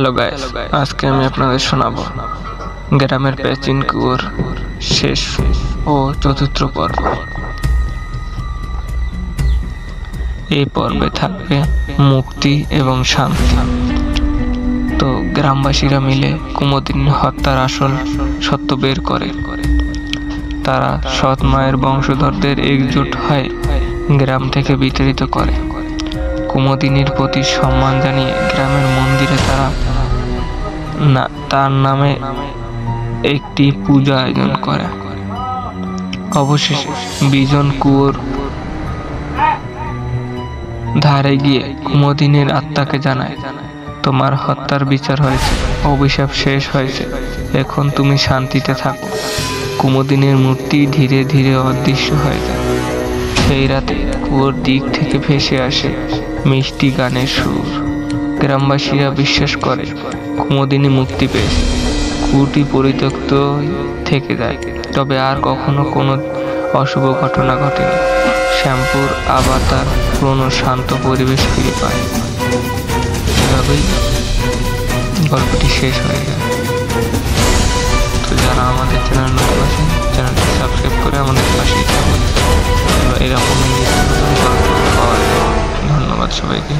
Hello guys, আজকে আমি আপনাদের শোনাবো গ্রামের প্রাচীন কুয়োর শেষ ও চতুর্থ পর্ব। এই পর্বে থাকবে মুক্তি এবং শান্তি। তো গ্রামবাসীরা মিলে কুমুদিনী হত্যার আসল সত্য বের করে। তারা সৎ মায়ের বংশধরদের একজোট হয়ে গ্রাম থেকে বিতাড়িত করে। কুমুদিনীর প্রতি সম্মান জানিয়ে গ্রামের মন্দিরে তার নামে একটি পূজা আয়োজন করে। অবশেষে বিজন কুয়োর ধারে গিয়ে কুমুদিনীর আত্মাকে জানায়, তোমার হত্যার বিচার হয়েছে, অভিশাপ শেষ হয়েছে, এখন তুমি শান্তিতে থাকো। কুমুদিনীর মূর্তি ধীরে ধীরে অদৃশ্য হয়ে যায়। সেই রাতে কুয়োর দিক থেকে ভেসে আসে মিষ্টি গানের সুর। গ্রামবাসীরা বিশ্বাস করে কুমুদিনী মুক্তি পেয়েছে। কুয়োটি পরিত্যক্ত থেকে যায়, তবে আর কখনো কোনো অশুভ ঘটনা ঘটেনি। শ্যামপুর আবার তার পুরনো শান্ত পরিবেশ ফিরে পায়। এভাবেই গল্পটি শেষ হয়ে যায়। তো যারা আমাদের চ্যানেল নতুন আছেন, চ্যানেলটি সাবস্ক্রাইব করে আমাদের পাশেই থাকুন। এরকমই গল্প পাওয়া যায়। ধন্যবাদ সবাইকে।